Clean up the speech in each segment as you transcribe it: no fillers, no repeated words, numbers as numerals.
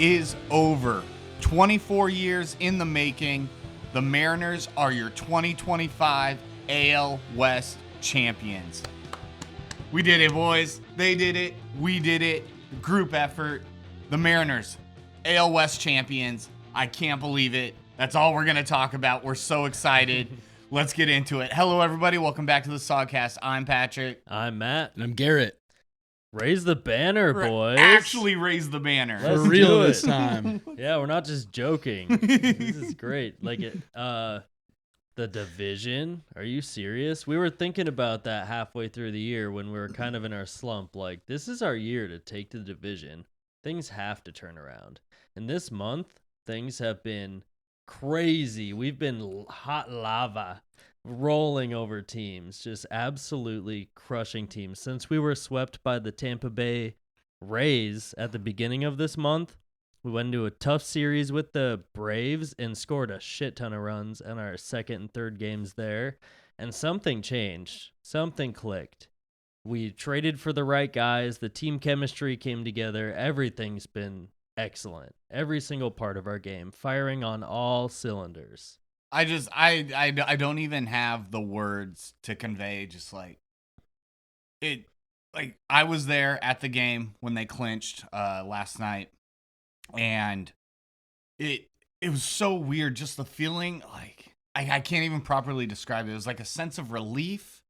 is over. 24 years in the making. The Mariners are your 2025 AL West champions. We did it, boys. They did it. We did it. Group effort. The Mariners, AL West champions. I can't believe it. That's all we're going to talk about. We're so excited. Let's get into it. Hello, everybody. Welcome back to the Sogcast. I'm Patrick. I'm Matt. And I'm Garrett. Raise the banner, boys. Actually raise the banner. Let's For real do this it. time. Yeah, we're not just joking. This is great. The division. Are you serious? We were thinking about that halfway through the year when we were kind of in our slump. Like, this is our year to take the division. Things have to turn around. And this month, things have been crazy. We've been hot lava rolling over teams, just absolutely crushing teams. Since we were swept by the Tampa Bay Rays at the beginning of this month, we went into a tough series with the Braves and scored a shit ton of runs in our second and third games there. And something changed. Something clicked. We traded for the right guys. The team chemistry came together. Everything's been excellent. Every single part of our game, firing on all cylinders. I don't even have the words to convey just like it. Like, I was there at the game when they clinched last night, and it was so weird. Just the feeling, like I can't even properly describe it. It was like a sense of relief,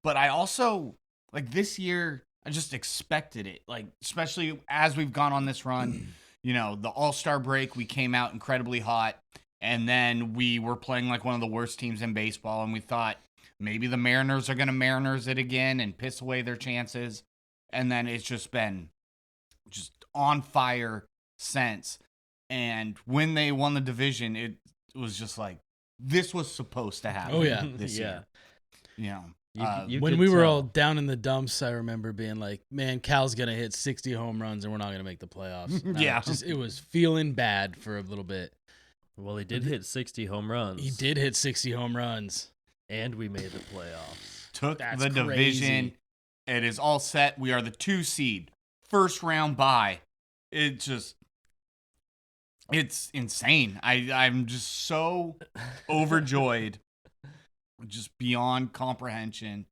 but I also, like, this year I just expected it. Like, especially as we've gone on this run, you know, the All-Star break, we came out incredibly hot. And then we were playing like one of the worst teams in baseball, and we thought maybe the Mariners are going to Mariners it again and piss away their chances. And then it's just been just on fire since. And when they won the division, it was just like, this was supposed to happen. Oh, yeah. This year. You know. When we were all down in the dumps, I remember being like, man, Cal's going to hit 60 home runs and we're not going to make the playoffs. Yeah. It was feeling bad for a little bit. Well, he did hit 60 home runs. He did hit 60 home runs. And we made the playoffs. Took That's the division. crazy. It is all set. We are the 2 seed. First round bye. It's insane. I'm just so overjoyed. Just beyond comprehension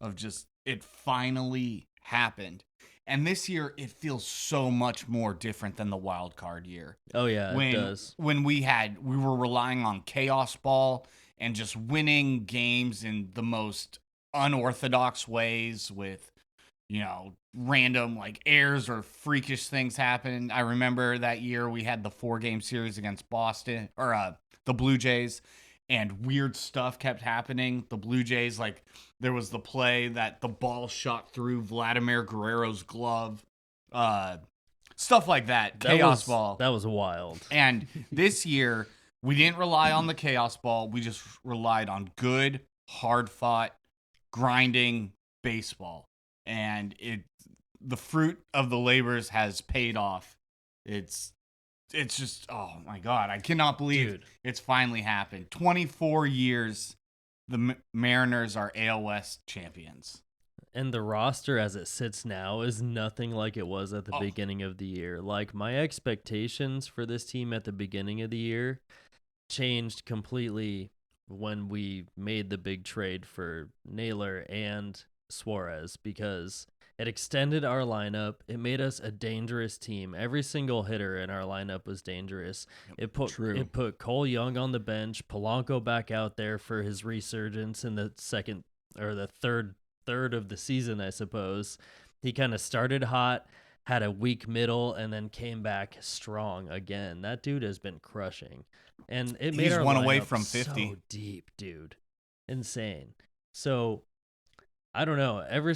of just it finally happened. And this year, it feels so much more different than the wild card year. Oh, yeah, it does. When we were relying on chaos ball and just winning games in the most unorthodox ways with, you know, random like errors or freakish things happen. I remember that year we had the 4-game series against Boston or the Blue Jays. And weird stuff kept happening. The Blue Jays, like, there was the play that the ball shot through Vladimir Guerrero's glove. Stuff like that. Chaos ball. That was wild. And this year, we didn't rely on the chaos ball. We just relied on good, hard-fought, grinding baseball. And the fruit of the labors has paid off. It's just, oh my God, I cannot believe it's finally happened. 24 years, the Mariners are AL West champions. And the roster as it sits now is nothing like it was at the beginning of the year. Like, my expectations for this team at the beginning of the year changed completely when we made the big trade for Naylor and Suarez, because it extended our lineup. It made us a dangerous team. Every single hitter in our lineup was dangerous. It put Cole Young on the bench, Polanco back out there for his resurgence in the second or the third of the season, I suppose. He kind of started hot, had a weak middle, and then came back strong again. That dude has been crushing. And it made our one away lineup from 50. so deep, dude. Insane. So I don't know. Ever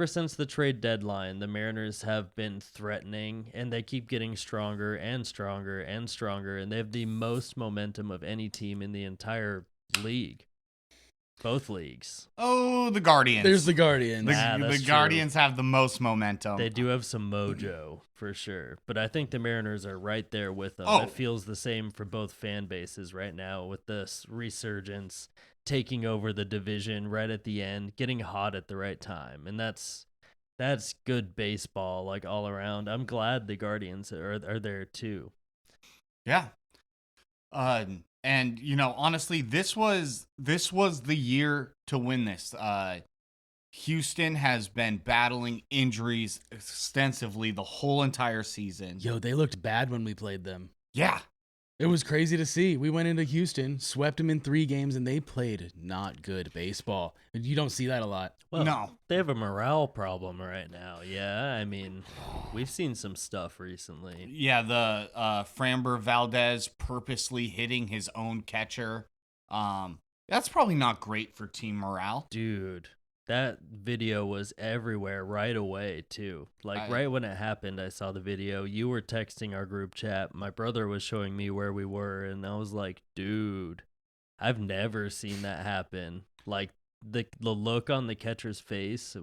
since the trade deadline, the Mariners have been threatening, and they keep getting stronger and stronger and stronger, and they have the most momentum of any team in the entire league. Both leagues. Oh, the Guardians. There's the Guardians. The Guardians have the most momentum. They do have some mojo, for sure. But I think the Mariners are right there with them. Oh. It feels the same for both fan bases right now with this resurgence, taking over the division right at the end, getting hot at the right time. And that's That's good baseball, like all around. I'm glad the Guardians are there too. Yeah. And honestly, this was the year to win this. Houston has been battling injuries extensively the whole entire season. Yo, they looked bad when we played them. Yeah. It was crazy to see. We went into Houston, swept them in 3 games, and they played not good baseball. You don't see that a lot. Well, No. they have a morale problem right now. Yeah, I mean, we've seen some stuff recently. Yeah, the Framber Valdez purposely hitting his own catcher. That's probably not great for team morale. Dude, that video was everywhere right away, too. Like, right when it happened, I saw the video. You were texting our group chat. My brother was showing me where we were, and I was like, dude, I've never seen that happen. Like, the look on the catcher's face,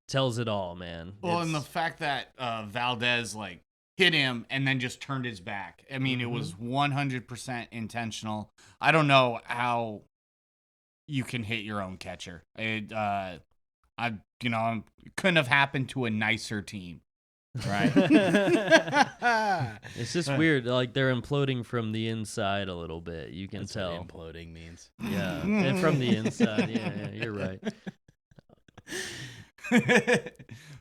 tells it all, man. Well, and the fact that Valdez, hit him and then just turned his back. I mean, it was 100% intentional. I don't know how you can hit your own catcher. It couldn't have happened to a nicer team, right? It's just weird. Like, they're imploding from the inside a little bit. You can That's tell. what imploding means. Yeah, and from the inside. Yeah, you're right.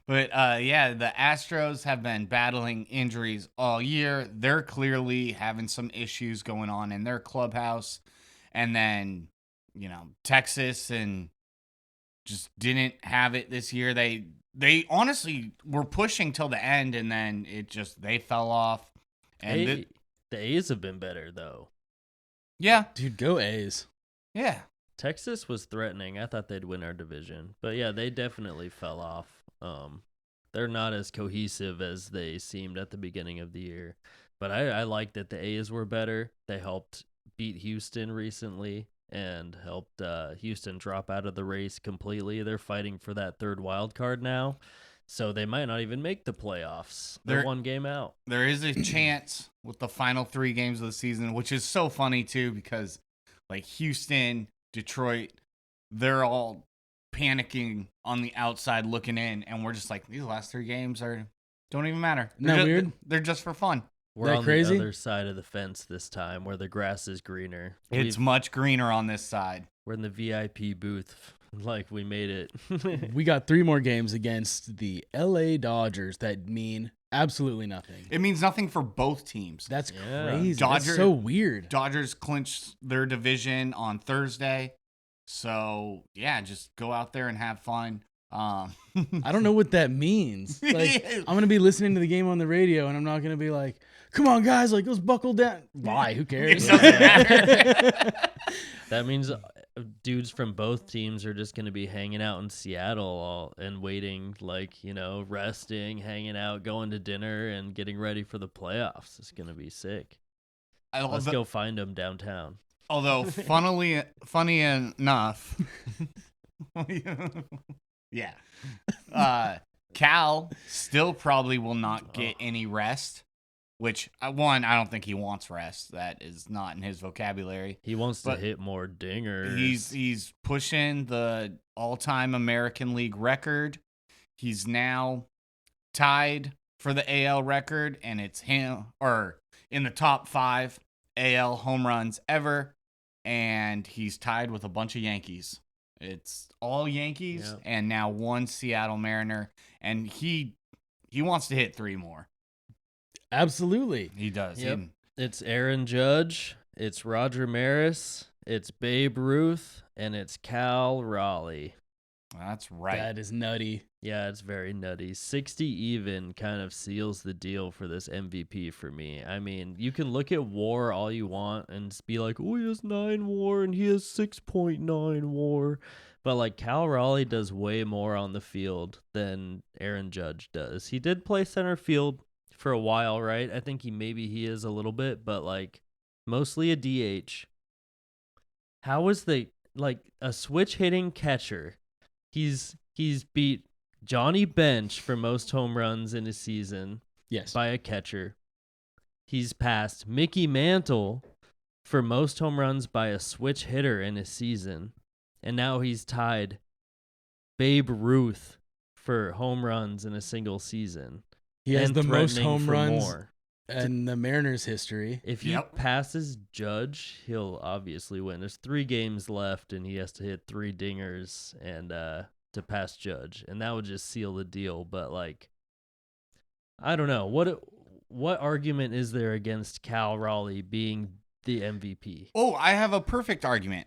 But the Astros have been battling injuries all year. They're clearly having some issues going on in their clubhouse. And then, Texas and just didn't have it this year. They honestly were pushing till the end, and then they fell off. And The A's have been better, though. yeah. Dude, go A's. Yeah. Texas was threatening. I thought they'd win our division. But yeah, they definitely fell off. They're not as cohesive as they seemed at the beginning of the year. But I like that the A's were better. They helped beat Houston recently and helped Houston drop out of the race completely. They're fighting for that third wild card now. So they might not even make the playoffs. They're 1 game out. There is a chance with the final 3 games of the season, which is so funny too, because Houston, Detroit, they're all panicking on the outside looking in, and we're just like, these last 3 games don't even matter. Weird? They're just for fun. We're on crazy? the other side of the fence this time where the grass is greener. It's much greener on this side. We're in the VIP booth. Like, we made it. We got 3 more games against the LA Dodgers that mean absolutely nothing. It means nothing for both teams. That's Yeah. crazy. That's so weird. Dodgers clinched their division on Thursday. So, yeah, just go out there and have fun. I don't know what that means. Like, I'm going to be listening to the game on the radio, and I'm not going to be like, come on, guys, let's buckle down. Why? Who cares? It doesn't matter. That means dudes from both teams are just going to be hanging out in Seattle and waiting, resting, hanging out, going to dinner, and getting ready for the playoffs. It's going to be sick. Let's go find them downtown. Although, funny enough, yeah, Cal still probably will not get any rest. Which, I don't think he wants rest. That is not in his vocabulary. He wants to hit more dingers. He's pushing the all-time American League record. He's now tied for the AL record, and it's him, or in the top 5 AL home runs ever, and he's tied with a bunch of Yankees. It's all Yankees, and now 1 Seattle Mariner, and he wants to hit 3 more. Absolutely. He does. Yep. It's Aaron Judge, it's Roger Maris, it's Babe Ruth, and it's Cal Raleigh. That's right. That is nutty. Yeah, it's very nutty. 60 even kind of seals the deal for this MVP for me. I mean, you can look at WAR all you want and be like, oh, he has 9 WAR and he has 6.9 WAR. But Cal Raleigh does way more on the field than Aaron Judge does. He did play center field for a while, right? I think he is a little bit, but mostly a DH. How is a switch hitting catcher? He's beat Johnny Bench for most home runs in a season. Yes. By a catcher. He's passed Mickey Mantle for most home runs by a switch hitter in a season. And now he's tied Babe Ruth for home runs in a single season. He has and the most threatening home for runs more. in the Mariners' history. If he passes Judge, he'll obviously win. There's 3 games left, and he has to hit 3 dingers and to pass Judge, and that would just seal the deal. But like, I don't know what argument is there against Cal Raleigh being the MVP? Oh, I have a perfect argument.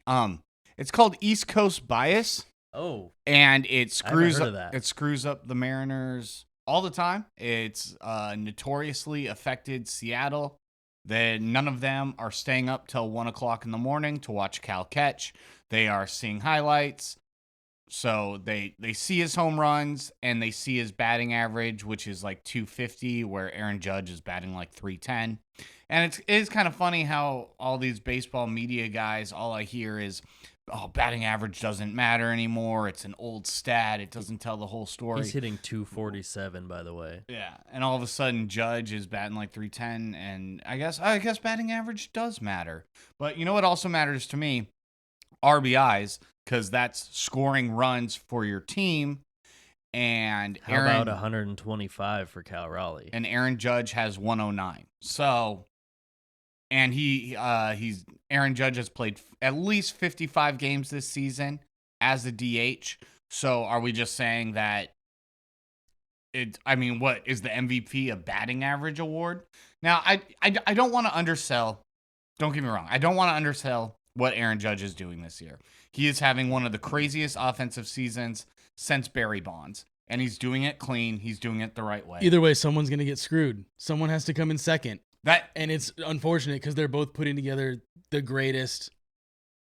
It's called East Coast bias. Oh, and it screws heard up of that. it screws up the Mariners all the time. It's notoriously affected Seattle. Then none of them are staying up till 1:00 in the morning to watch Cal catch. They are seeing highlights. So they see his home runs and they see his batting average, which is like 250, where Aaron Judge is batting like 310. And it is kind of funny how all these baseball media guys, all I hear is, oh, batting average doesn't matter anymore. It's an old stat. It doesn't tell the whole story. He's hitting 247, by the way. Yeah, and all of a sudden Judge is batting like 310, and I guess batting average does matter. But you know what also matters to me? RBIs, because that's scoring runs for your team. And How about 125 for Cal Raleigh? And Aaron Judge has 109. So, and Aaron Judge has played at least 55 games this season as a DH. So, are we just saying that what is the MVP a batting average award? Now, I don't want to undersell. Don't get me wrong. I don't want to undersell what Aaron Judge is doing this year. He is having one of the craziest offensive seasons since Barry Bonds. And he's doing it clean. He's doing it the right way. Either way, someone's going to get screwed. Someone has to come in second. And it's unfortunate because they're both putting together the greatest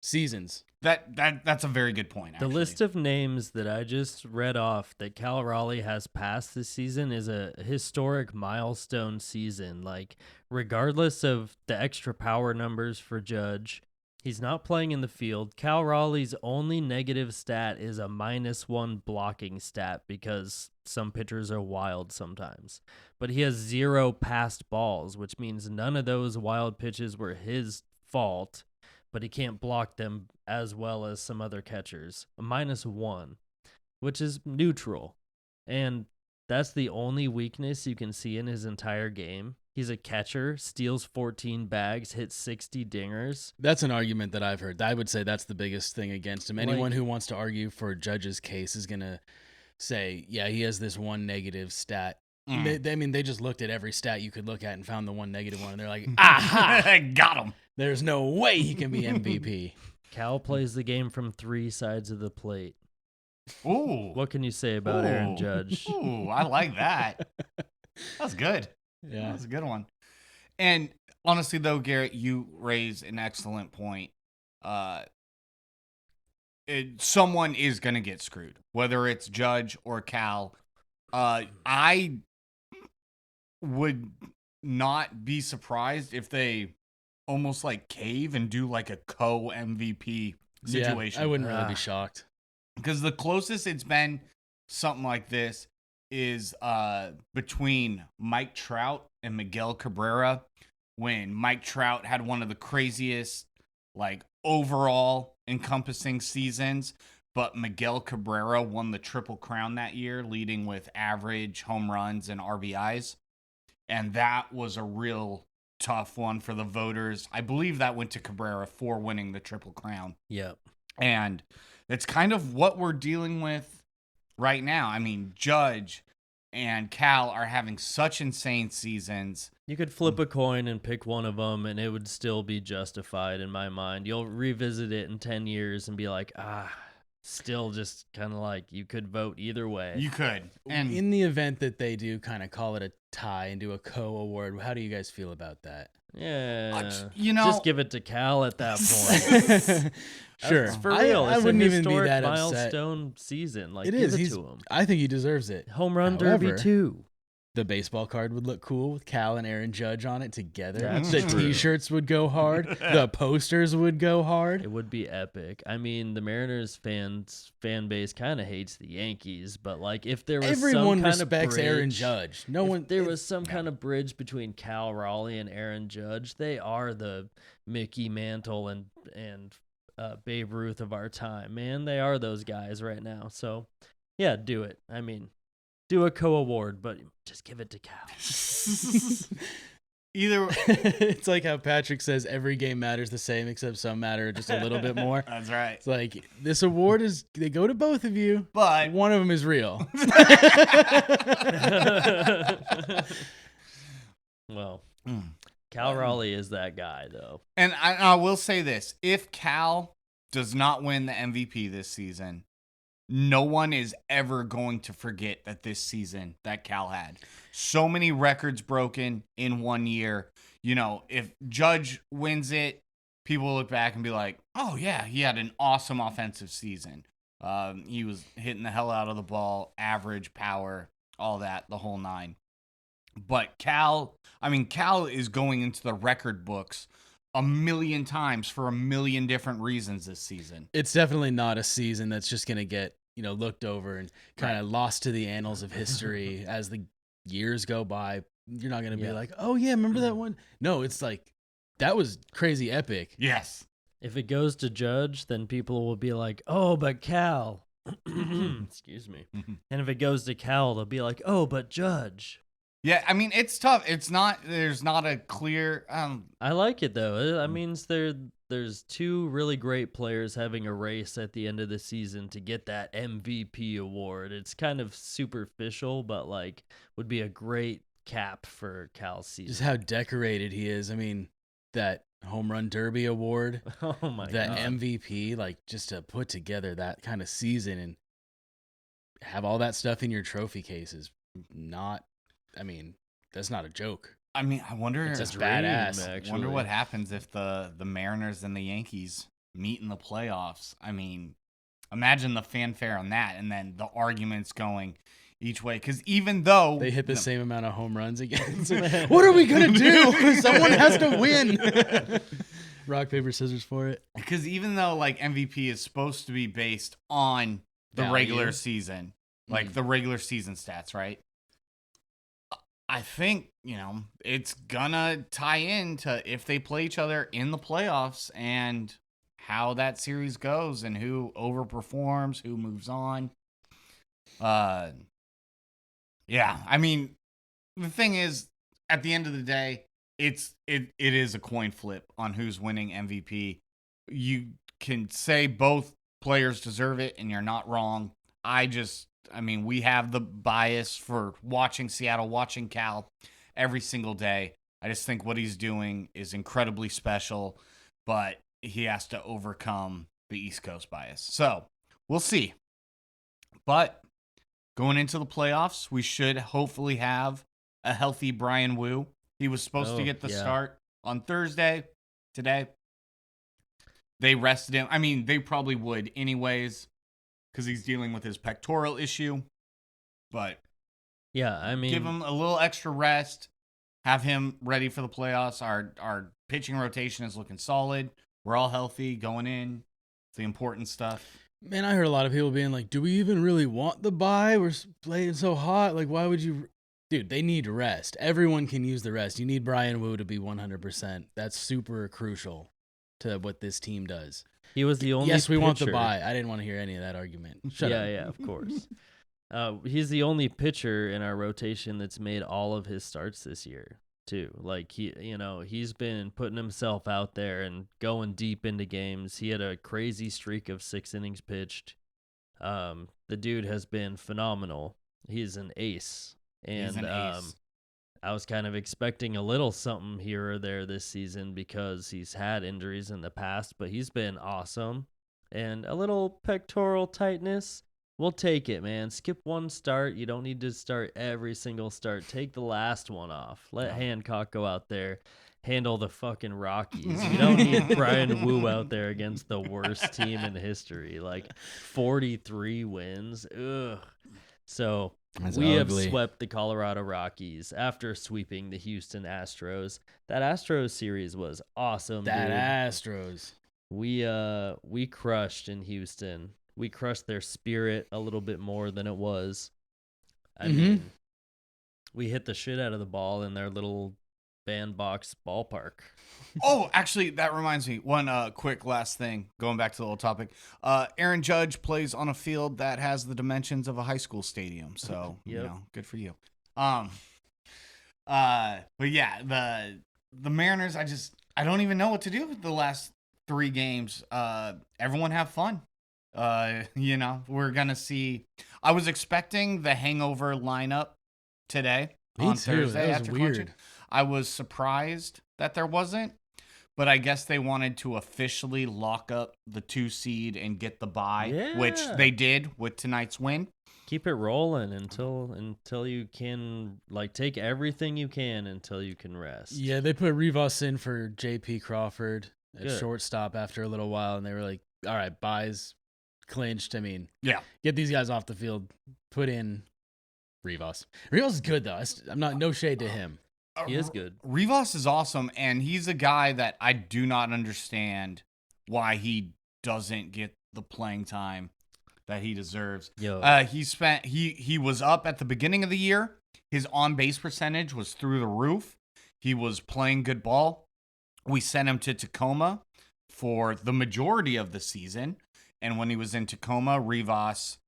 seasons. That's a very good point, actually. The list of names that I just read off that Cal Raleigh has passed this season is a historic milestone season. Like, regardless of the extra power numbers for Judge, he's not playing in the field. Cal Raleigh's only negative stat is a -1 blocking stat because some pitchers are wild sometimes. But he has 0 passed balls, which means none of those wild pitches were his fault, but he can't block them as well as some other catchers. A -1, which is neutral. And that's the only weakness you can see in his entire game. He's a catcher, steals 14 bags, hits 60 dingers. That's an argument that I've heard. I would say that's the biggest thing against him. Anyone who wants to argue for Judge's case is going to say, yeah, he has this one negative stat. They just looked at every stat you could look at and found the one negative one, and they're like, aha! Got him. There's no way he can be MVP. Cal plays the game from 3 sides of the plate. Ooh. What can you say about Aaron Judge? Ooh, I like that. That's good. Yeah. That's a good one. And honestly, though, Garrett, you raise an excellent point. Someone is going to get screwed, whether it's Judge or Cal. I would not be surprised if they almost like cave and do like a co-MVP situation. Yeah, I wouldn't really be shocked. Because the closest it's been something like this is between Mike Trout and Miguel Cabrera, when Mike Trout had one of the craziest like overall encompassing seasons, but Miguel Cabrera won the Triple Crown that year, leading with average, home runs, and RBIs. And that was a real tough one for the voters. I believe that went to Cabrera for winning the Triple Crown. Yep. And it's kind of what we're dealing with right now. I mean, Judge and Cal are having such insane seasons. You could flip a coin and pick one of them, and it would still be justified in my mind. You'll revisit it in 10 years and be like, still just kind of like you could vote either way. You could. And in the event that they do kind of call it a tie and do a co-award, how do you guys feel about that? Yeah. Just give it to Cal at that point. Sure. It's for real. I It's wouldn't a even be historic that upset. milestone season. Like, It give is. it to him. I think he deserves it. Home run However, derby too. The baseball card would look cool with Cal and Aaron Judge on it together. That's the true. T-shirts would go hard. The posters would go hard. It would be epic. I mean, the Mariners fan base kind of hates the Yankees, but like if there was Everyone some kind respects of bridge, Aaron Judge. No one. there was some kind of bridge between Cal Raleigh and Aaron Judge. They are the Mickey Mantle and Babe Ruth of our time, man. They are those guys right now. So, yeah, do it. I mean, do a co-award, but just give it to Cal. Either It's like how Patrick says every game matters the same, except some matter just a little bit more. That's right. It's like this award they go to both of you, But one of them is real. Well, Cal Raleigh is that guy, though. And I will say this. If Cal does not win the MVP this season, no one is ever going to forget that this season that Cal had. So many records broken in 1 year. You know, if Judge wins it, people will look back and be like, oh, yeah, he had an awesome offensive season. He was hitting the hell out of the ball, average, power, all that, the whole nine. But Cal is going into the record books a million times for a million different reasons this season. It's definitely not a season that's just going to get, looked over and kind of lost to the annals of history as the years go by. You're not going to be like, oh, yeah, remember that one? No, it's like, that was crazy epic. Yes. If it goes to Judge, then people will be like, oh, but Cal. Excuse me. And if it goes to Cal, they'll be like, oh, but Judge. Yeah, I mean, it's tough. There's not a clear... I like it, though. That means there's two really great players having a race at the end of the season to get that MVP award. It's kind of superficial, but, would be a great cap for Cal's season. Just how decorated he is. I mean, that home run derby award, oh my god, that MVP, just to put together that kind of season and have all that stuff in your trophy case is not... I mean, that's not a joke. I mean, I wonder. It's badass. I wonder what happens if the Mariners and the Yankees meet in the playoffs. I mean, imagine the fanfare on that, and then the arguments going each way. Because even though they hit the same amount of home runs again, like, what are we gonna do? Someone has to win. Rock, paper, scissors for it. Because even though MVP is supposed to be based on the regular season, the regular season stats, right? I think, it's gonna tie into if they play each other in the playoffs and how that series goes and who overperforms, who moves on. Yeah, I mean, the thing is, at the end of the day, it is a coin flip on who's winning MVP. You can say both players deserve it, and you're not wrong. We have the bias for watching Seattle, watching Cal every single day. I just think what he's doing is incredibly special, but he has to overcome the East Coast bias. So we'll see. But going into the playoffs, we should hopefully have a healthy Brian Wu. He was supposed to get the start on Thursday. Today, they rested him. I mean, they probably would anyways, because he's dealing with his pectoral issue. But yeah, I mean, give him a little extra rest. Have him ready for the playoffs. Our pitching rotation is looking solid. We're all healthy going in. It's the important stuff. Man, I heard a lot of people being like, do we even really want the bye? We're playing so hot. Why would you... Dude, they need rest. Everyone can use the rest. You need Brian Wu to be 100%. That's super crucial to what this team does. He was the only Yes, we pitcher. want the bye. I didn't want to hear any of that argument. Shut up. Yeah, of course. He's the only pitcher in our rotation that's made all of his starts this year, too. He's been putting himself out there and going deep into games. He had a crazy streak of 6 innings pitched. The dude has been phenomenal. He's an ace. And I was kind of expecting a little something here or there this season because he's had injuries in the past, but he's been awesome. And a little pectoral tightness, we'll take it, man. Skip one start. You don't need to start every single start. Take the last one off. Let Hancock go out there, handle the fucking Rockies. You don't need Brian Wu out there against the worst team in history. 43 wins. Ugh. So... That's we ugly. have swept the Colorado Rockies after sweeping the Houston Astros. That Astros series was awesome, dude. Astros. We crushed in Houston. We crushed their spirit a little bit more than it was. I mean, we hit the shit out of the ball in their little Bandbox Ballpark. Oh, actually, that reminds me. One quick last thing, going back to the little topic. Aaron Judge plays on a field that has the dimensions of a high school stadium. So, Yep. good for you. But yeah, the Mariners, I don't even know what to do with the last 3 games. Everyone have fun. We're gonna see. I was expecting the hangover lineup today Me on too. Thursday That was after weird. clinching. I was surprised that there wasn't, but I guess they wanted to officially lock up the 2 seed and get the bye, which Yeah. they did with tonight's win. Keep it rolling until you can take everything you can until you can rest. Yeah, they put Rivas in for J.P. Crawford at Good. shortstop after a little while, and they were like, all right, buys clinched. I mean, Yeah. get these guys off the field. Put in Rivas. Rivas is good, though. I'm not, no shade to him. He is good. Rivas is awesome, and he's a guy that I do not understand why he doesn't get the playing time that he deserves. Yo. He was up at the beginning of the year. His on-base percentage was through the roof. He was playing good ball. We sent him to Tacoma for the majority of the season, and when he was in Tacoma, Rivas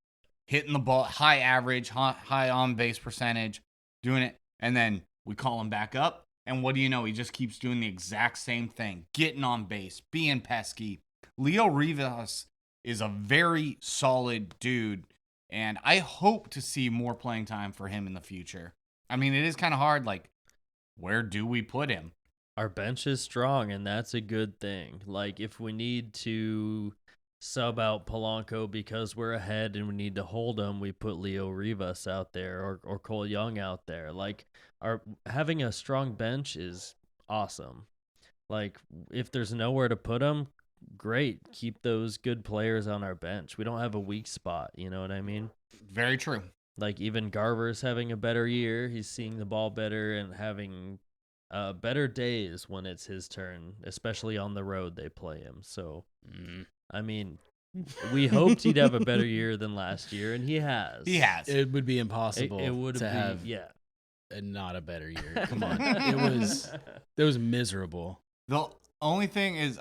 hitting the ball, high average, high on-base percentage, doing it, and then we call him back up, and what do you know? He just keeps doing the exact same thing, getting on base, being pesky. Leo Rivas is a very solid dude, and I hope to see more playing time for him in the future. I mean, it is kind of hard, where do we put him? Our bench is strong, and that's a good thing. If we need to sub out Polanco because we're ahead and we need to hold him, we put Leo Rivas out there or Cole Young out there. Having a strong bench is awesome. If there's nowhere to put them, great. Keep those good players on our bench. We don't have a weak spot. You know what I mean? Very true. Even Garver's having a better year. He's seeing the ball better and having better days when it's his turn, especially on the road they play him. So, I mean, we hoped he'd have a better year than last year, and he has. He has. It would be impossible It would to have not a better year. Come on. It was miserable. The only thing is,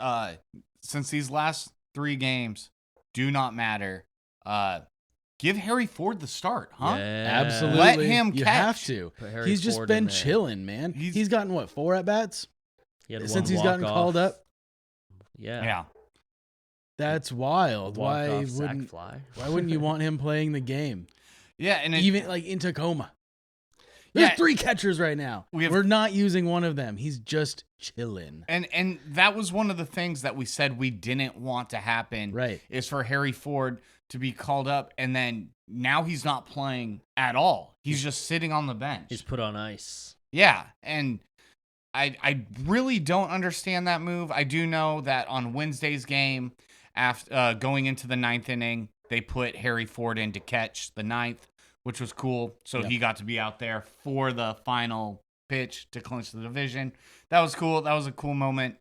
since these last 3 games do not matter, give Harry Ford the start, huh? Yeah. Absolutely. Let him You catch. have to. Put Harry He's just Ford been in there. chilling, man. He's- He's gotten, 4 at-bats? He had Since one he's gotten walk-off. called up? Yeah. Yeah. That's wild. Why Walk-off sack wouldn't fly. why wouldn't you want him playing the game? Yeah, and Even in Tacoma. There's Yeah. 3 catchers right now. We're not using one of them. He's just chilling. And that was one of the things that we said we didn't want to happen. Right. Is for Harry Ford to be called up, and then now he's not playing at all. He's just sitting on the bench. He's put on ice. Yeah, and I really don't understand that move. I do know that on Wednesday's game, after going into the 9th inning, they put Harry Ford in to catch the 9th, which was cool. So Yep. he got to be out there for the final pitch to clinch the division. That was cool. That was a cool moment.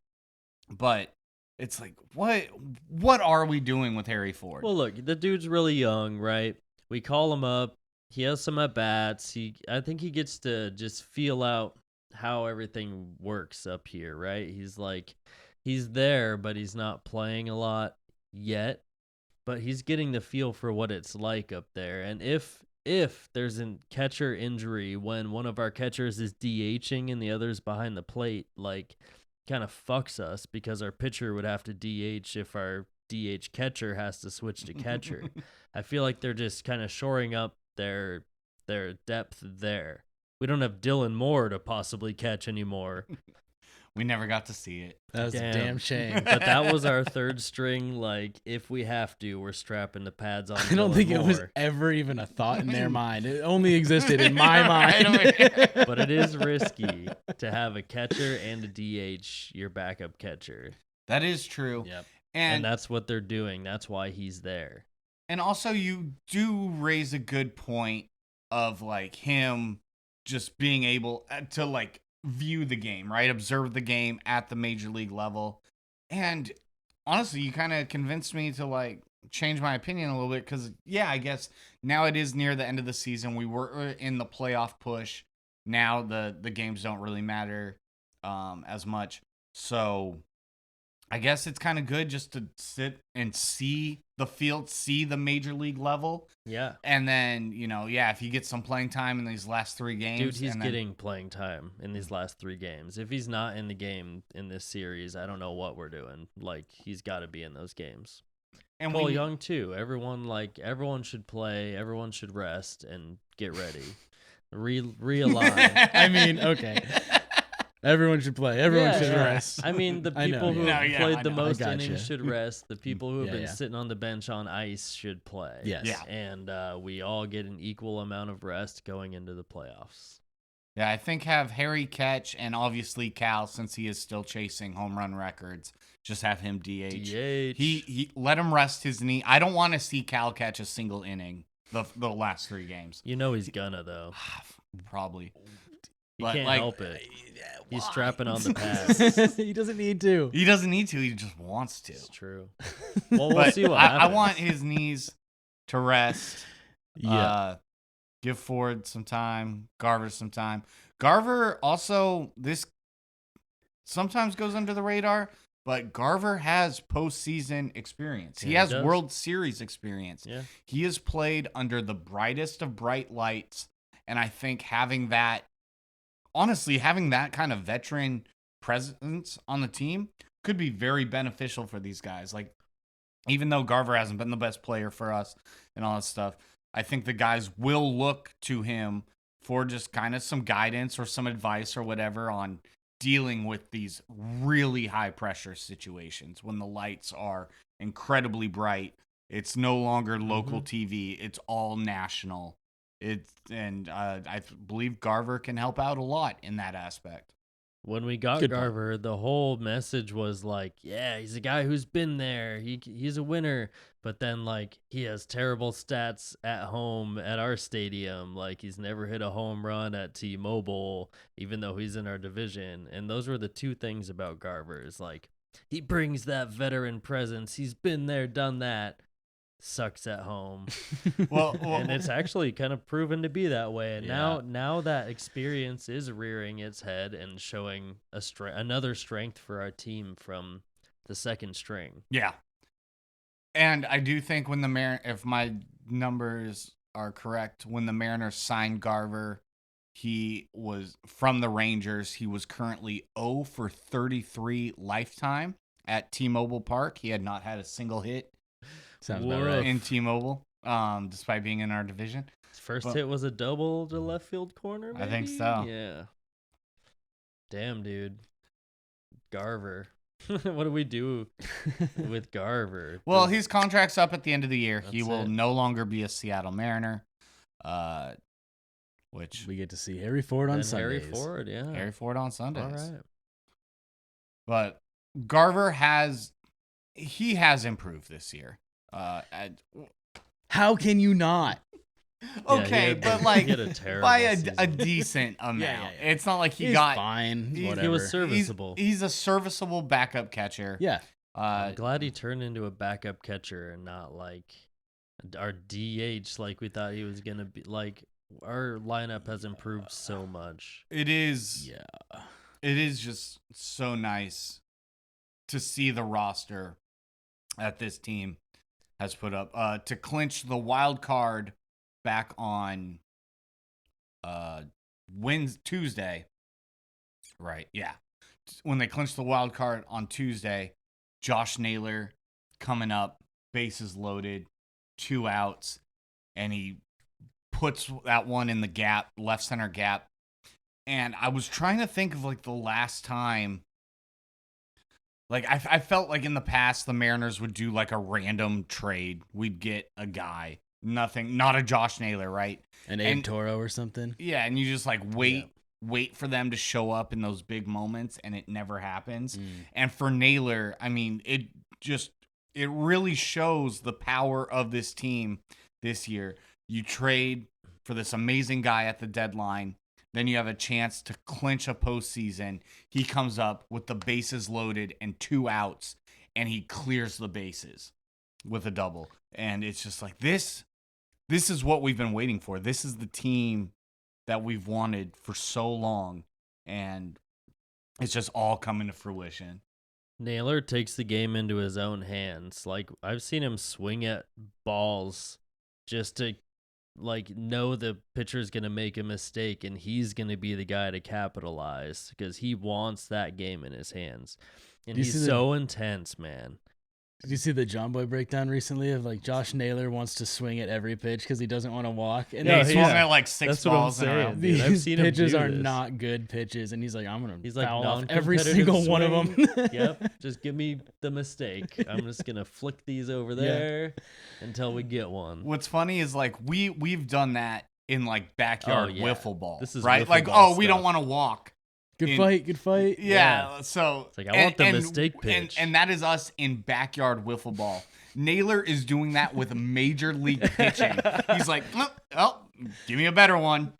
But it's what are we doing with Harry Ford? Well, look, the dude's really young, right? We call him up. He has some at bats. I think he gets to just feel out how everything works up here, right? He's there, but he's not playing a lot yet. But he's getting the feel for what it's like up there. And if there's a catcher injury when one of our catchers is DHing and the other's behind the plate, kind of fucks us because our pitcher would have to DH if our DH catcher has to switch to catcher. I feel like they're just kind of shoring up their depth there. We don't have Dylan Moore to possibly catch anymore. We never got to see it. That's a damn shame. But that was our third string. If we have to, we're strapping the pads on. I don't Dylan think Moore. it was ever even a thought in their mind. It only existed in my mind. But it is risky to have a catcher and a DH, your backup catcher. That is true. Yep. And that's what they're doing. That's why he's there. And also, you do raise a good point of him just being able to view the game, right? Observe the game at the major league level. And honestly, you kind of convinced me to change my opinion a little bit because, yeah, I guess now it is near the end of the season. We were in the playoff push. Now the games don't really matter as much. So I guess it's kind of good just to sit and see the field, see the major league level. Yeah. And then, if he gets some playing time in these last 3 games. Dude, he's getting playing time in these last 3 games. If he's not in the game in this series, I don't know what we're doing. Like, he's got to be in those games. And Cole Young, too. Everyone should play. Everyone should rest and get ready. Realign. I mean, okay. Everyone should play. Everyone should rest. I mean, the people who have played the most innings should rest. The people who have been sitting on the bench on ice should play. Yes. Yeah. And we all get an equal amount of rest going into the playoffs. Yeah, I think have Harry catch, and obviously Cal, since he is still chasing home run records, just have him DH. He let him rest his knee. I don't want to see Cal catch a single inning the last 3 games. You know he's gonna, though. Probably. He can't help it. He's strapping on the pads. He doesn't need to. He doesn't need to. He just wants to. It's true. Well, we'll see what happens. I want his knees to rest. Yeah. Give Ford some time. Garver some time. Garver also, this sometimes goes under the radar, but Garver has postseason experience. He has World Series experience. Yeah. He has played under the brightest of bright lights, and I think having that kind of veteran presence on the team could be very beneficial for these guys. Like, even though Garver hasn't been the best player for us and all that stuff, I think the guys will look to him for just kind of some guidance or some advice or whatever on dealing with these really high pressure situations when the lights are incredibly bright. It's no longer local TV. It's all national. I believe Garver can help out a lot in that aspect. When we got Garver, the whole message was like, yeah, he's a guy who's been there. He's a winner. But then, like, he has terrible stats at home at our stadium. Like, he's never hit a home run at T-Mobile, even though he's in our division. And those were the 2 things about Garver. Is like, he brings that veteran presence. He's been there, done that. Sucks at home. well, and it's actually kind of proven to be that way. And now that experience is rearing its head and showing another strength for our team from the second string. Yeah. And I do think when if my numbers are correct, when the Mariners signed Garver, he was from the Rangers. He was currently 0 for 33 lifetime at T-Mobile Park. He had not had a single hit. Sounds about right. In T-Mobile, despite being in our division. His first hit was a double to left field corner, maybe? I think so. Yeah. Damn, dude. Garver. What do we do with Garver? Well, his contract's up at the end of the year. He will it. no longer be a Seattle Mariner. Which we get to see Harry Ford on Sundays. Harry Ford, yeah. Harry Ford on Sundays. All right. But Garver has improved this year. How can you not? Okay, but like by a season. Decent amount. Yeah. It's not like He's got fine. Whatever. He was serviceable. He's a serviceable backup catcher. Yeah. I'm glad he turned into a backup catcher and not like our DH like we thought he was gonna be. Like, our lineup has improved so much. It is. Yeah. It is just so nice to see the roster that this team has put up to clinch the wild card back on Tuesday. Right, yeah. When they clinched the wild card on Tuesday, Josh Naylor coming up, bases loaded, 2 outs, and he puts that one in the gap, left center gap. And I was trying to think of like the last time. Like, I felt like in the past, the Mariners would do like a random trade. We'd get a guy, not a Josh Naylor, right? An Abe Toro or something. Yeah, and you just like wait for them to show up in those big moments, and it never happens. And for Naylor, I mean, it really shows the power of this team this year. You trade for this amazing guy at the deadline. Then you have a chance to clinch a postseason. He comes up with the bases loaded and 2 outs, and he clears the bases with a double. And it's just like, this is what we've been waiting for. This is the team that we've wanted for so long. And it's just all coming to fruition. Naylor takes the game into his own hands. Like, I've seen him swing at balls just to like know the pitcher's going to make a mistake and he's going to be the guy to capitalize because he wants that game in his hands. And he's so intense, man. Did you see the John Boy breakdown recently of like Josh Naylor wants to swing at every pitch because he doesn't want to walk? And he swung at like 6 balls in a row. These I've seen pitches him are this. not good pitches, and he's like, I'm gonna foul off non-competitive every single one of them. Yep, just give me the mistake. I'm just gonna flick these over there until we get one. What's funny is like we've done that in like backyard wiffle ball. This is right, wiffle like ball we stuff. don't want to walk. Good fight. Yeah, so it's like I want the mistake pitch, and that is us in backyard wiffle ball. Naylor is doing that with major league pitching. He's like, oh, give me a better one.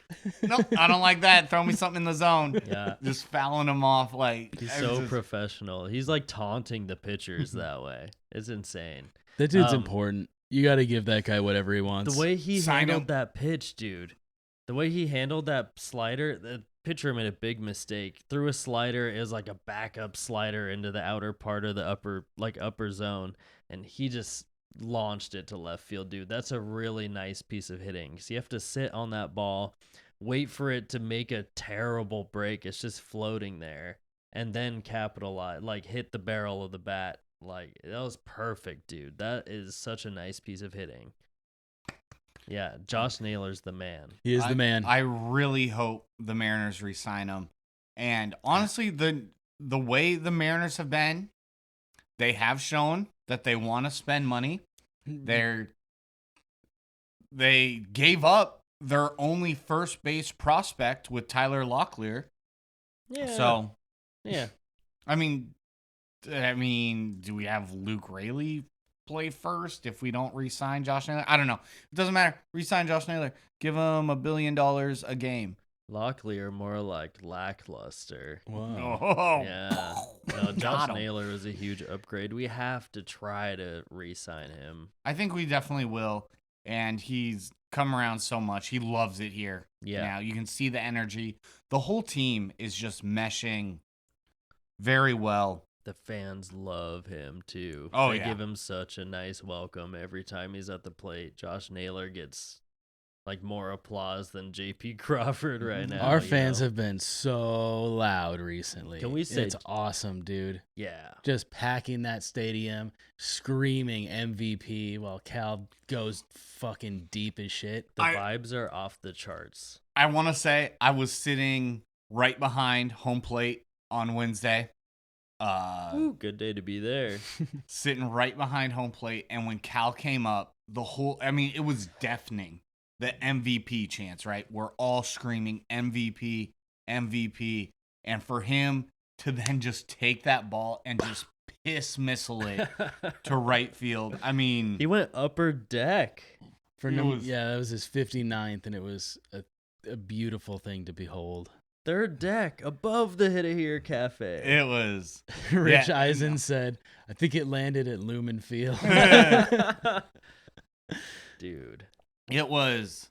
Nope, I don't like that. Throw me something in the zone. Yeah, just fouling him off like he's so professional. He's like taunting the pitchers that way. It's insane. That dude's important. You got to give that guy whatever he wants. The way he handled that pitch, dude. The way he handled that slider, the pitcher made a big mistake. Threw a slider, it was like a backup slider into the outer part of the upper zone, and he just launched it to left field, dude. That's a really nice piece of hitting. So you have to sit on that ball, wait for it to make a terrible break. It's just floating there, and then capitalize, like hit the barrel of the bat. Like, that was perfect, dude. That is such a nice piece of hitting. Yeah, Josh Naylor's the man. He is the man. I really hope the Mariners re-sign him. And honestly, the way the Mariners have been, they have shown that they want to spend money. They gave up their only first base prospect with Tyler Locklear. Yeah. So, yeah. I mean, do we have Luke Raley play first if we don't re-sign Josh Naylor? I don't know. It doesn't matter. Re-sign Josh Naylor. Give him $1 billion a game. Locklear more like lackluster. Wow. Oh. Yeah. No, Josh Naylor is a huge upgrade. We have to try to re-sign him. I think we definitely will. And he's come around so much. He loves it here. Yeah. Now you can see the energy. The whole team is just meshing very well. The fans love him too. Oh, they yeah. give him such a nice welcome every time he's at the plate. Josh Naylor gets like more applause than JP Crawford right now. Our fans have been so loud recently. Can we say it's awesome, dude? Yeah. Just packing that stadium, screaming MVP while Cal goes fucking deep as shit. The vibes are off the charts. I want to say I was sitting right behind home plate on Wednesday. Ooh, good day to be there. Sitting right behind home plate, and when Cal came up, it was deafening. The MVP chants, right? We're all screaming MVP, MVP. And for him to then just take that ball and just piss missile it to right field. I mean, he went upper deck. That was his 59th, and it was a beautiful thing to behold. Third deck above the Hit It Here Cafe. It was. Rich Eisen said, I think it landed at Lumen Field. Dude. It was.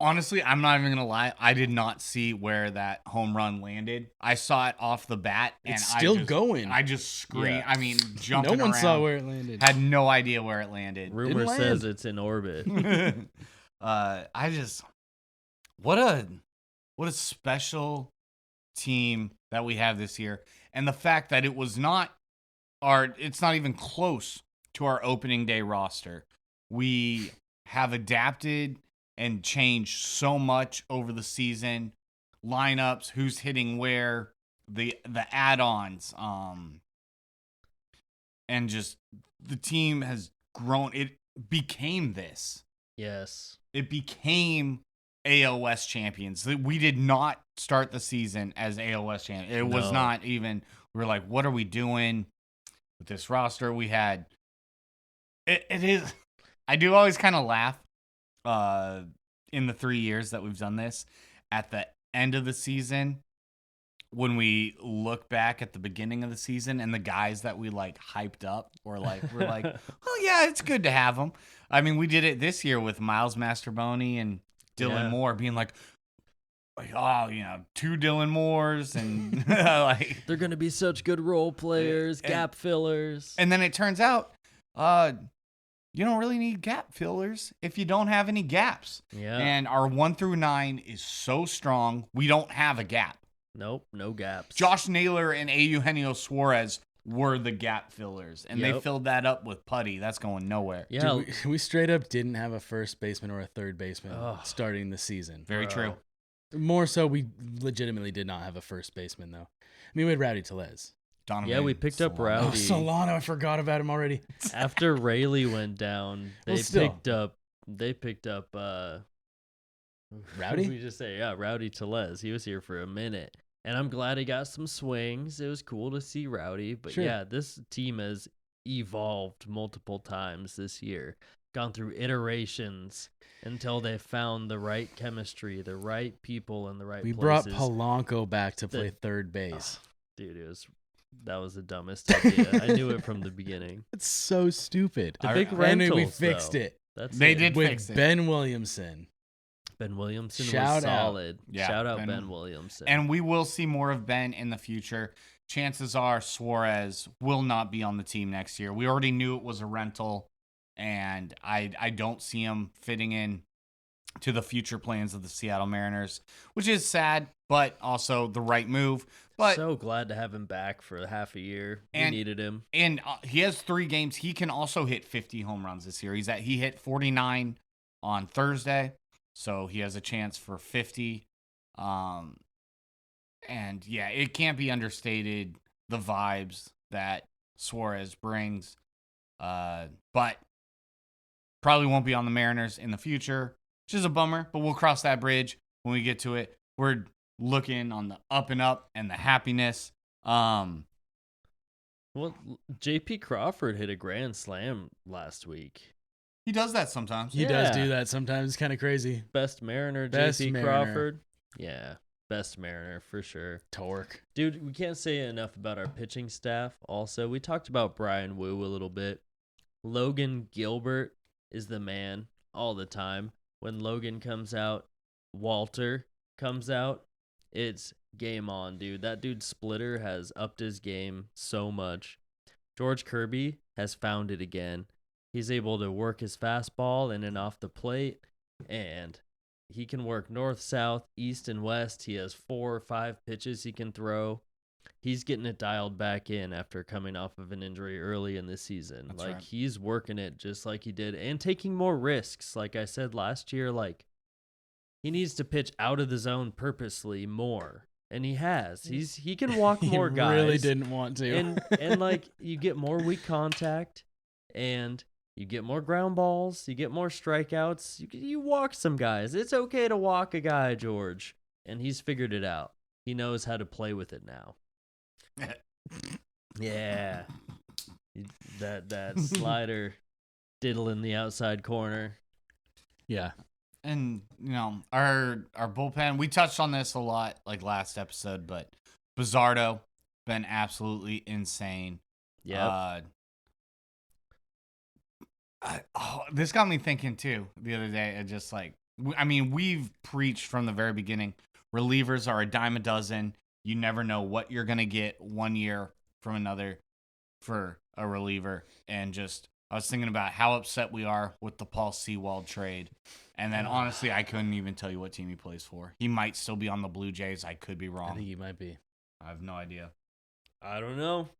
Honestly, I'm not even going to lie. I did not see where that home run landed. I saw it off the bat. And it's still going. I just screamed. Yeah. I mean, jumping around. No one saw where it landed. Had no idea where it landed. Rumor says it's in orbit. What a special team that we have this year. And the fact that it's not even close to our opening day roster. We have adapted and changed so much over the season. Lineups, who's hitting where, the add-ons, and just the team has grown. It became this. Yes. It became AOS champions. We did not start the season as AOS champions. It was not even, we were like, what are we doing with this roster? We had, it is, I do always kind of laugh in the 3 years that we've done this, at the end of the season, when we look back at the beginning of the season and the guys that we like hyped up, we're like, well, yeah, it's good to have them. I mean, we did it this year with Miles Masterboni and Dylan Moore being like, like, oh, two Dylan Moores and like They're gonna be such good role players, gap fillers. and then it turns out you don't really need gap fillers if you don't have any gaps. Yeah. And our 1 through 9 is so strong, we don't have a gap. Nope, no gaps. Josh Naylor and Eugenio Suarez were the gap fillers, and they Yep. filled that up with putty. That's going nowhere. Yeah. Dude, we straight up didn't have a first baseman or a third baseman Ugh. starting the season. Very Bro. true. More so, we legitimately did not have a first baseman, though. I mean, we had Rowdy Tellez. Donovan Yeah, we picked up Solano. Oh, Rowdy. Solano, I forgot about him already. After Rayleigh went down, Well, they still. picked up Rowdy? We just say, yeah, Rowdy Tellez. He was here for a minute. And I'm glad he got some swings. It was cool to see Rowdy. But Sure. yeah, this team has evolved multiple times this year, gone through iterations until they found the right chemistry, the right people in the right We places. brought Polanco back to play The- third base. Dude, that was the dumbest idea. I knew it from the beginning. It's so stupid. The big And rentals, we fixed though. it That's They it. did with fix it. Ben Williamson. Ben Williamson Shout was out. solid. Yeah, Shout out Ben- Ben Williamson. And we will see more of Ben in the future. Chances are Suarez will not be on the team next year. We already knew it was a rental, and I don't see him fitting in to the future plans of the Seattle Mariners, which is sad, but also the right move. But so glad to have him back for half a year. We And- needed him. and he has 3 games. He can also hit 50 home runs this year. He hit 49 on Thursday, so he has a chance for 50. And yeah, it can't be understated the vibes that Suarez brings. But probably won't be on the Mariners in the future, which is a bummer, but we'll cross that bridge when we get to it. We're looking on the up and up and the happiness. Well, J.P. Crawford hit a grand slam last week. He does that sometimes. He does Yeah. do that sometimes. It's kind of crazy. Best Mariner, Best J.P. Mariner. Crawford. Yeah, best Mariner for sure. Torque. Dude, we can't say enough about our pitching staff. Also, we talked about Brian Wu a little bit. Logan Gilbert is the man all the time. When Logan comes out, Walter comes out, it's game on, dude. That dude's splitter has upped his game so much. George Kirby has found it again. He's able to work his fastball in and off the plate, and he can work north, south, east, and west. He has 4 or 5 pitches he can throw. He's getting it dialed back in after coming off of an injury early in the season. That's like right. he's working it just like he did and taking more risks. Like I said last year, like he needs to pitch out of the zone purposely more. And he has. He can walk more he guys. really didn't want to. And like you get more weak contact and you get more ground balls, you get more strikeouts. You walk some guys. It's okay to walk a guy, George. And he's figured it out. He knows how to play with it now. Yeah. That slider diddling the outside corner. yeah. And our bullpen, we touched on this a lot like last episode, but Bizzardo been absolutely insane. Yeah. This got me thinking too the other day. It just like, we've preached from the very beginning. Relievers are a dime a dozen. You never know what you're gonna get one year from another for a reliever. And just, I was thinking about how upset we are with the Paul Sewald trade. And then honestly, I couldn't even tell you what team he plays for. He might still be on the Blue Jays. I could be I wrong. think he might be. I have no idea. I don't know.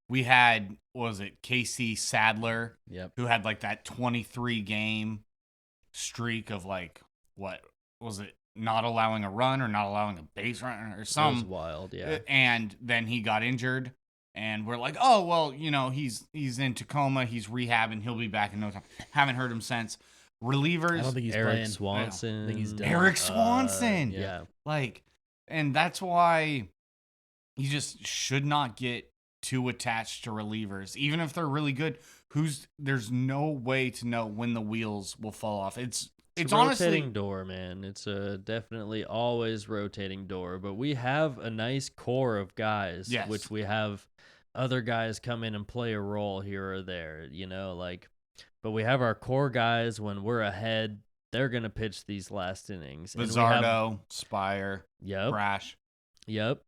We had, what was it, Casey Sadler, Yep. who had like that 23 game streak of like, what was it, not allowing a run or not allowing a base run or It was something. wild, yeah. And then he got injured. And we're like, oh, well, he's in Tacoma. He's rehabbing. He'll be back in no time. Haven't heard him since. Relievers. I don't think he's Eric playing. Swanson. I think he's done. Eric Swanson. Yeah. Like, and that's why you just should not get too attached to relievers, even if they're really good. There's no way to know when the wheels will fall off. It's a honestly rotating door, man. It's a definitely always rotating door. But we have a nice core of guys, Yes. which we have other guys come in and play a role here or there, like. But we have our core guys when we're ahead. they're gonna pitch these last innings. Bizardo, Spire, Yep. Brash. Yep.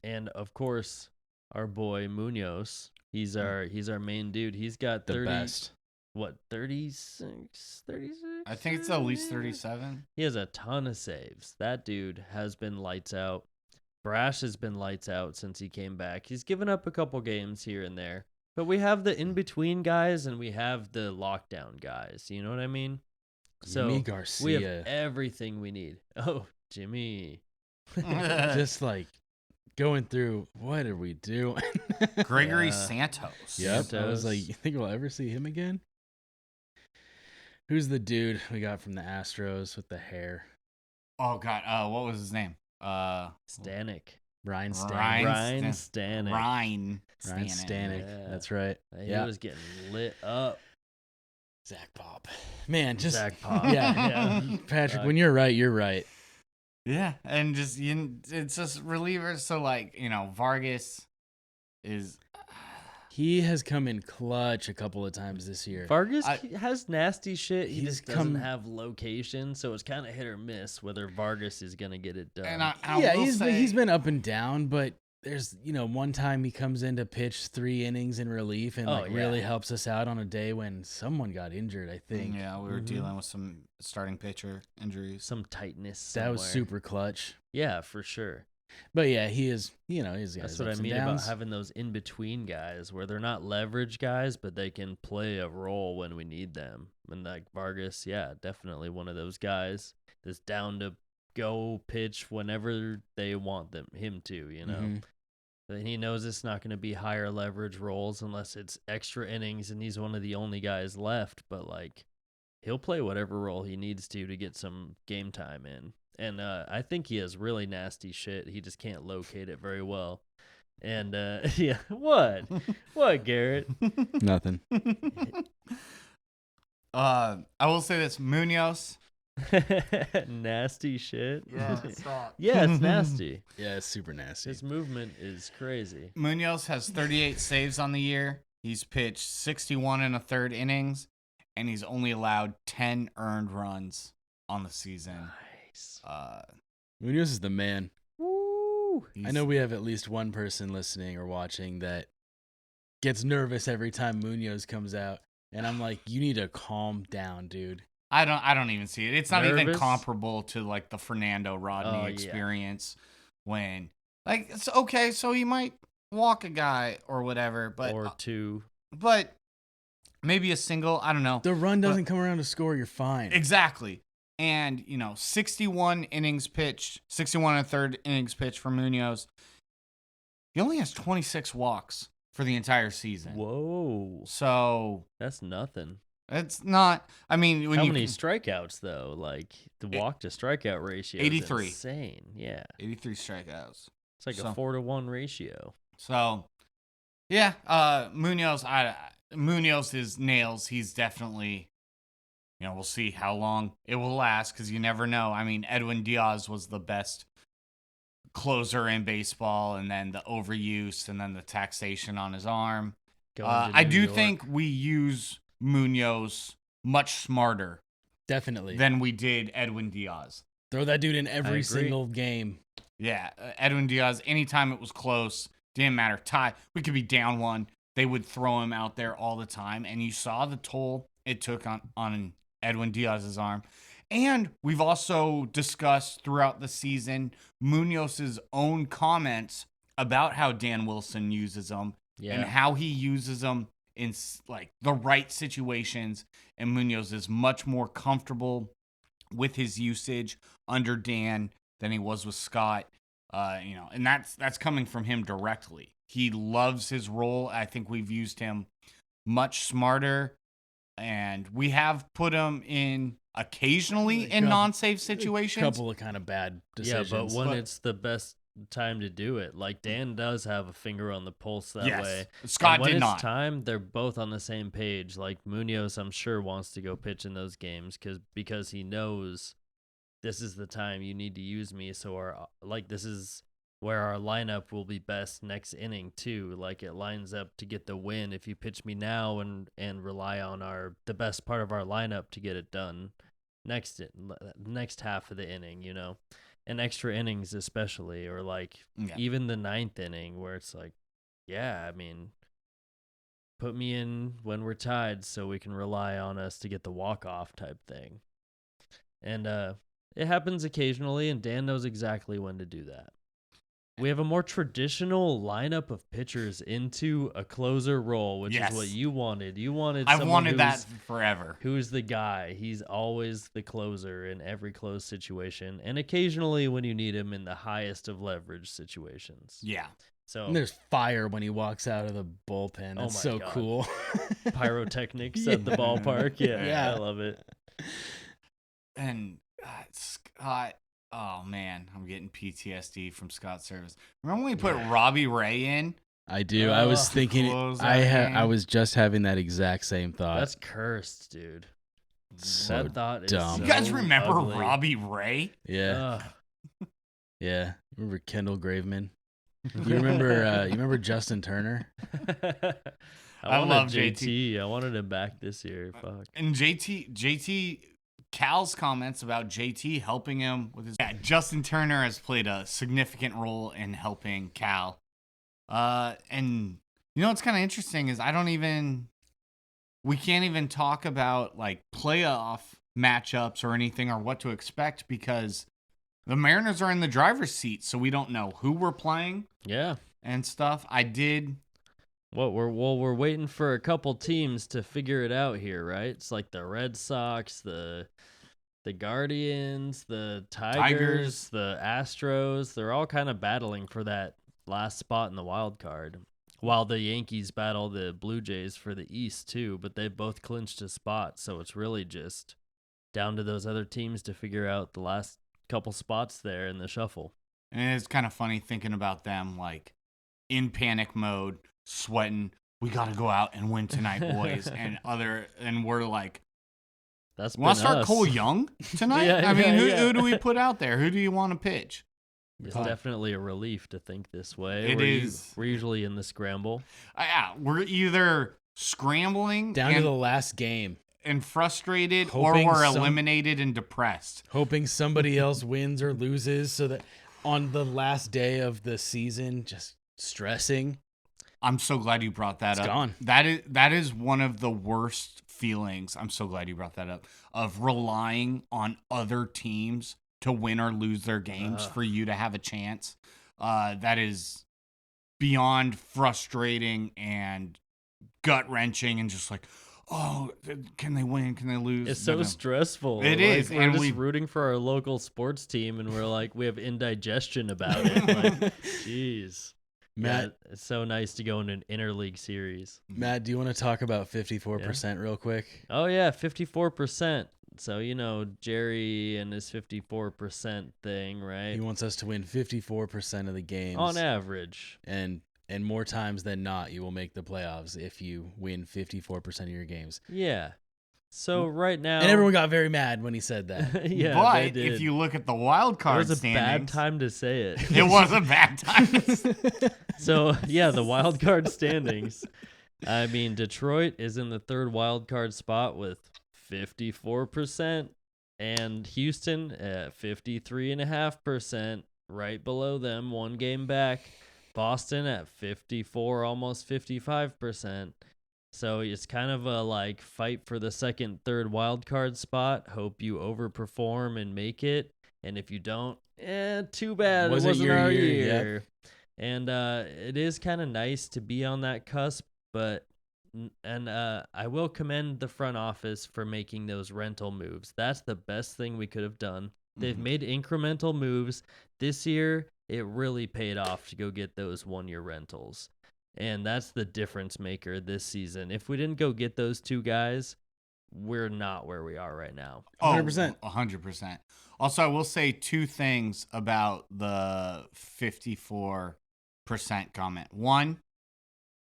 And of course, our boy Munoz. He's our main dude. He's got The 30 best. what, 36? I think it's at least 37. He has a ton of saves. That dude has been lights out. Brash has been lights out since he came back. He's given up a couple games here and there. But we have the in-between guys and we have the lockdown guys. You know what I mean? So Jimmy we Garcia. have everything we need. Oh, Jimmy. Just like going through, what are we doing? Gregory Yeah. Santos. Yep. I was Santos. like, you think we'll ever see him again? Who's the dude we got from the Astros with the hair? Oh God. What was his name? Stanek. Ryan Stanek. Ryan Stanek. Ryan Ryan Stanek. Stanek. Yeah. That's right. He Yeah. was getting lit up. Zach Pop. Man, just Zach Pop. yeah. Patrick, when you're right, you're right. Yeah, and just it's just relievers. So like Vargas is. He has come in clutch a couple of times this year. Vargas has nasty shit. He He's just doesn't come- have location, so it's kind of hit or miss whether Vargas is gonna get it done. And I Yeah, will say, he's been up and down, but there's one time he comes in to pitch 3 innings in relief and really helps us out on a day when someone got injured, I think. Yeah, we were Mhm. dealing with some starting pitcher injuries. Some tightness. That was somewhere. super clutch. Yeah, for sure. But yeah, he is, he's got his That's what I ups and mean about downs. having those in between guys where they're not leverage guys, but they can play a role when we need them. And like Vargas, yeah, definitely one of those guys that's down to go pitch whenever they want him to, Mhm. But he knows it's not going to be higher leverage roles unless it's extra innings, and he's one of the only guys left. But like, he'll play whatever role he needs to get some game time in. And I think he has really nasty shit. He just can't locate it very well. And yeah, what, Garrett? Nothing. I will say this: Munoz. Nasty shit. stop. Yeah, it's nasty. Yeah, it's super nasty. His movement is crazy. Munoz has 38 saves on the year. He's pitched 61 and a third innings, and he's only allowed 10 earned runs on the season. Nice. Munoz is the man. Woo. I know we have at least one person listening or watching that gets nervous every time Munoz comes out, and I'm like, you need to calm down, dude. I don't even see it. It's not even Nervous? comparable to like the Fernando Rodney Oh, yeah. experience when like it's okay, so he might walk a guy or whatever, but or two. but maybe a single, I don't know. The run doesn't come around to score, you're fine. Exactly. And 61 innings pitched, 61 and a third innings pitched for Munoz. He only has 26 walks for the entire season. Whoa, So that's nothing. it's not. I mean, when How you many strikeouts though? Like the walk to strikeout ratio. 83. Is insane. Yeah, 83 strikeouts. it's like So- a 4-to-1 ratio. So, yeah, Munoz. Munoz is nails. He's definitely. We'll see how long it will last because you never know. I mean, Edwin Diaz was the best closer in baseball, and then the overuse, and then the taxation on his arm. Going to I New do York. think we use Munoz much smarter Definitely. than we did Edwin Diaz. Throw that dude in agree. every single game. Yeah, Edwin Diaz, anytime it was close, didn't matter. Tie, we could be down one. They would throw him out there all the time. And you saw the toll it took on Edwin Diaz's arm. And we've also discussed throughout the season Munoz's own comments about how Dan Wilson uses him Yeah. and how he uses them in like the right situations. And Munoz is much more comfortable with his usage under Dan than he was with Scott. And that's coming from him directly. He loves his role. I think we've used him much smarter, and we have put him in occasionally in non-save A situations. couple of kind of bad decisions. Yeah, but when But- it's the best time to do it, like Dan does have a finger on the pulse that Yes. way. Scott And when did it's not. time, they're both on the same page. Like Munoz, I'm sure wants to go pitch in those games because he knows this is the time you need to use me. So this is where our lineup will be best next inning too. Like it lines up to get the win if you pitch me now and rely on the best part of our lineup to get it done. next half of the inning, you know, and extra innings especially, or like Yeah. even the ninth inning where it's like, yeah, I mean, put me in when we're tied so we can rely on us to get the walk-off type thing. And it happens occasionally, and Dan knows exactly when to do that. We have a more traditional lineup of pitchers into a closer role, which is what Yes. you wanted. You wanted I've someone wanted that forever. who's the guy. He's always the closer in every close situation, and occasionally when you need him in the highest of leverage situations. Yeah. So And there's fire when he walks out of the bullpen. Oh That's my so God. cool. pyrotechnics at the ballpark. Yeah, Yeah. I love it. And Scott, oh man, I'm getting PTSD from Scott's service. Remember when we put Robbie Ray in? I do. I was thinking. close I that game. was just having that exact same thought. That's cursed, dude. so That thought dumb. is You guys so remember ugly. Robbie Ray? yeah, Ugh. yeah. Remember Kendall Graveman? You remember Justin Turner? I wanted love JT. I wanted him back this year. Fuck. And JT, Cal's comments about JT helping him with his. Yeah, Justin Turner has played a significant role in helping Cal. And you know what's kind of interesting is we can't even talk about like playoff matchups or anything or what to expect because the Mariners are in the driver's seat, so we don't know who we're playing Yeah. and stuff. We're waiting for a couple teams to figure it out here, right? It's like the Red Sox, the Guardians, the Tigers, the Astros. They're all kind of battling for that last spot in the wild card. While the Yankees battle the Blue Jays for the East too, but they've both clinched a spot, so it's really just down to those other teams to figure out the last couple spots there in the shuffle. And it's kind of funny thinking about them like in panic mode, sweating. We got to go out and win tonight, boys. and we're like, That's want to been start us. Cole Young tonight? Yeah, I mean, yeah. who do we put out there? Who do you want to pitch? It's definitely a relief to think this way. It is. We're usually in the scramble. Yeah, we're either scrambling Down to the last game, and frustrated, Hoping or we're some- eliminated and depressed. hoping somebody else wins or loses, so that on the last day of the season, just stressing. I'm so glad you brought that It's up. gone. That is one of the worst feelings. I'm so glad you brought that up, of relying on other teams to win or lose their games for you to have a chance. That is beyond frustrating and gut-wrenching and just like, oh, can they win? Can they lose? It's so stressful. It is, We're and just we- rooting for our local sports team, and we're like, we have indigestion about it. Like, jeez. Matt, Yeah, it's so nice to go in an interleague series. Matt, do you want to talk about 54% real quick? Oh, yeah, 54%. So, you know, Jerry and his 54% thing, right? He wants us to win 54% of the games. On average. And more times than not, you will make the playoffs if you win 54% of your games. Yeah. So right now, And everyone got very mad when he said that. yeah, but they did. if you look at the wild It card was a standings, bad time to say it. it was a bad time. So yeah, the wild card standings. I mean, Detroit is in the third wild card spot with 54%, and Houston at 53.5%, right below them, one game back. Boston at 54, almost 55%. So it's kind of a like fight for the second, third wild card spot. Hope you overperform and make it. And if you don't, too bad. Wasn't it wasn't your our year, year. yep. And it is kind of nice to be on that cusp, but I will commend the front office for making those rental moves. That's the best thing we could have done. They've made incremental moves. This year, it really paid off to go get those one-year rentals. And that's the difference maker this season. If we didn't go get those two guys, we're not where we are right now. 100%. 100%. Also, I will say two things about the 54% comment. One,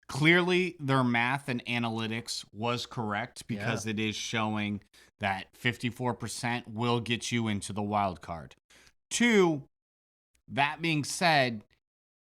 clearly their math and analytics was correct because it is showing that 54% will get you into the wild card. Two, that being said,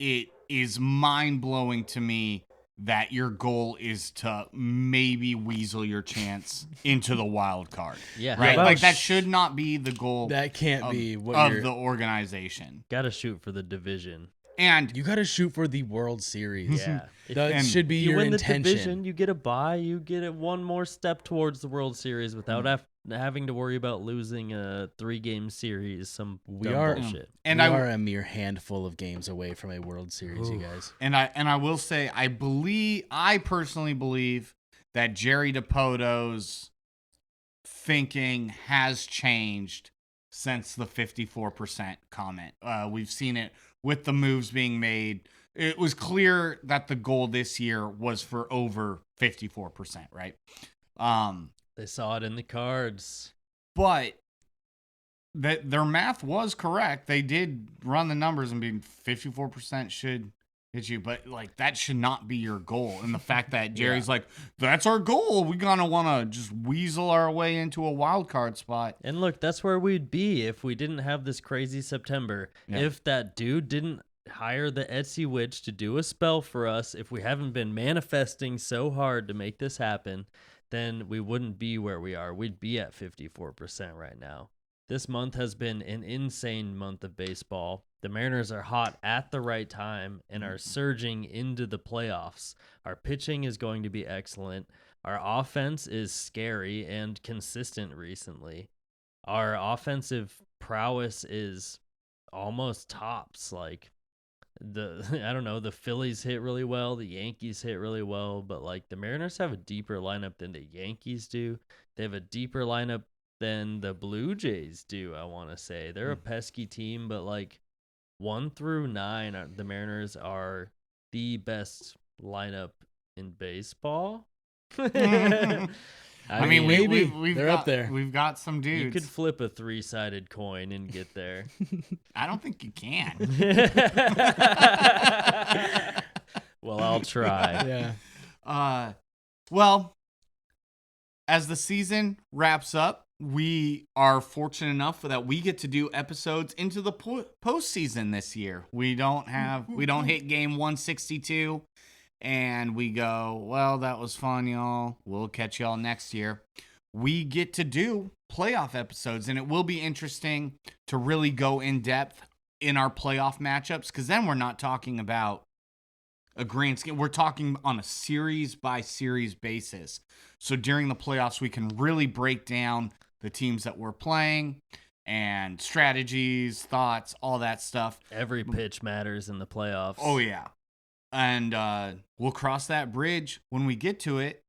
it is mind-blowing to me that your goal is to maybe weasel your chance into the wild card. Yeah. Right? How Like, about that should not be the goal That can't of, be what of you're. the organization. Gotta shoot for the division. And You got to shoot for the World Series. Yeah. That And should be If you your win intention. the division, you get a bye. You get it one more step towards the World Series without having to worry about losing a 3-game series. Some We dumb are- bullshit. and we I are a mere handful of games away from a World Series, you Ooh. guys. And I will say, I personally believe that Jerry DiPoto's thinking has changed since the 54% comment. We've seen it with the moves being made. It was clear that the goal this year was for over 54%, right? They saw it in the cards. But that their math was correct. They did run the numbers and be 54% should hit you, but like that should not be your goal. And the fact that Jerry's like, that's our goal. We gonna want to just weasel our way into a wild card spot. And look, that's where we'd be if we didn't have this crazy September. Yeah. If that dude didn't hire the Etsy witch to do a spell for us, if we haven't been manifesting so hard to make this happen, then we wouldn't be where we are. We'd be at 54% right now. This month has been an insane month of baseball. The Mariners are hot at the right time and are surging into the playoffs. Our pitching is going to be excellent. Our offense is scary and consistent recently. Our offensive prowess is almost tops. Like I don't know, the Phillies hit really well, the Yankees hit really well, but like the Mariners have a deeper lineup than the Yankees do. They have a deeper lineup than the Blue Jays do, I want to say. They're a pesky team, but like 1 through 9, the Mariners are the best lineup in baseball. I mean, we've They're got, up there. We've got some dudes. You could flip a 3-sided coin and get there. I don't think you can. Well, I'll try. Yeah. Well, as the season wraps up, we are fortunate enough that we get to do episodes into the postseason this year. We don't hit game 162 and we go, well, that was fun, y'all. We'll catch y'all next year. We get to do playoff episodes, and it will be interesting to really go in depth in our playoff matchups, because then we're not talking about a grand scheme. We're talking on a series by series basis. So during the playoffs, we can really break down the teams that we're playing and strategies, thoughts, all that stuff. Every pitch matters in the playoffs. Oh, yeah. And we'll cross that bridge when we get to it,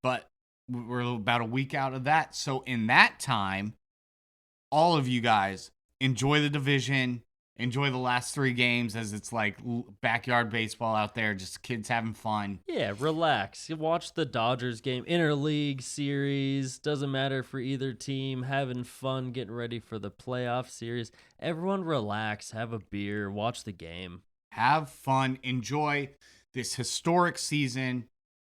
but we're about a week out of that. So in that time, all of you guys enjoy the division. Enjoy the last 3 games as it's like backyard baseball out there, just kids having fun. Yeah, relax. You watch the Dodgers game, interleague series, doesn't matter for either team, having fun, getting ready for the playoff series. Everyone relax, have a beer, watch the game. Have fun, enjoy this historic season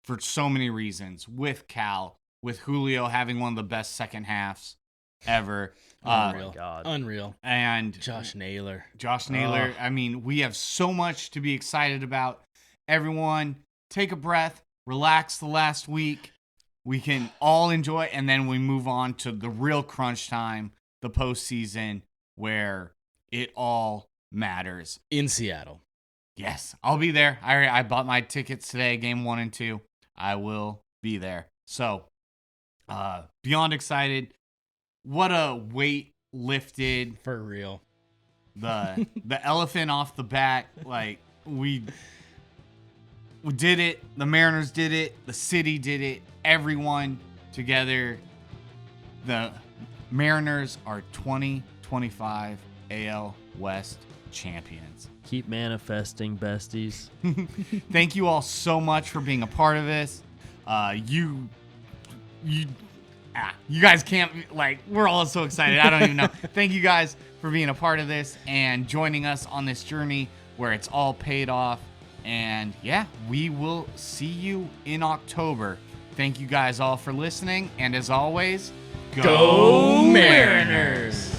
for so many reasons. With Cal, with Julio having one of the best second halves ever. Unreal. my God. Unreal. And Josh Naylor. I mean, we have so much to be excited about. Everyone, take a breath, relax the last week. We can all enjoy, and then we move on to the real crunch time, the postseason, where it all matters. In Seattle. Yes, I'll be there. I bought my tickets today, game 1 and 2. I will be there. So, beyond excited. What a weight lifted. For real. The elephant off the bat. Like, we did it. The Mariners did it. The city did it. Everyone together. The Mariners are 2025 AL West champions. Keep manifesting, besties. Thank you all so much for being a part of this. You guys can't, like, we're all so excited. I don't even know. Thank you guys for being a part of this and joining us on this journey where it's all paid off. And yeah, we will see you in October. Thank you guys all for listening. And as always, Go Mariners!